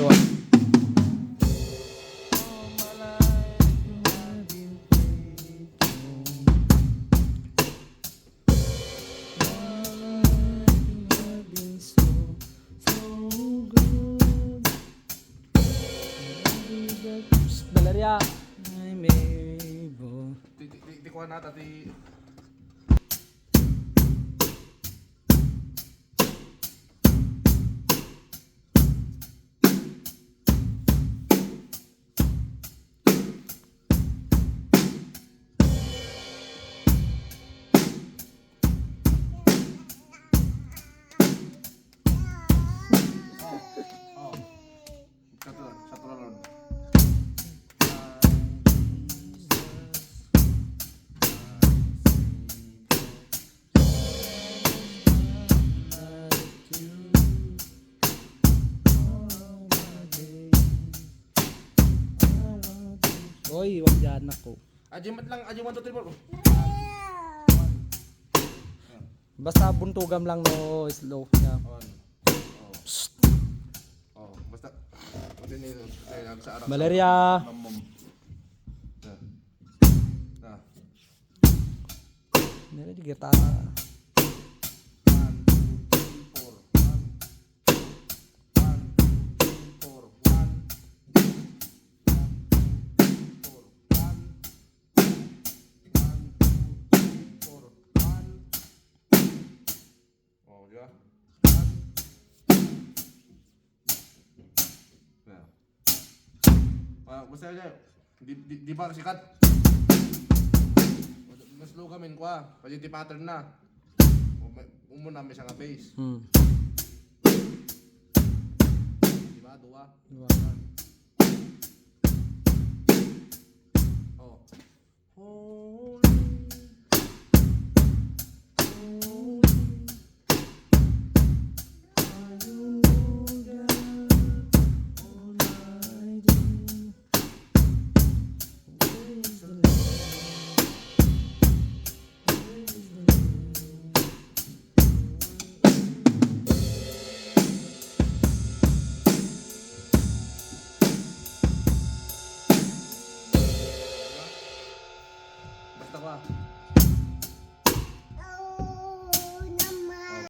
doon. Valeria. I'm able. Di kuha na tati. Satu lalon. Oy, wag dyan ako. Ajimat lang, aji 1, 2, 3, 4. Basta buntugam lang no, slow niya. On. Oh, basta. Pati nito, sa arang. Valeria. Mamom. Nah. Nila di kita. 1, 2, 3, 4. 1, 2, 3, 4. 1. Oh, di ba? Basta aja. Di ba sikat? Mas slow kami kwa. Kasi di pattern na. Umuna may nga base. Di ba? Dua. Diba?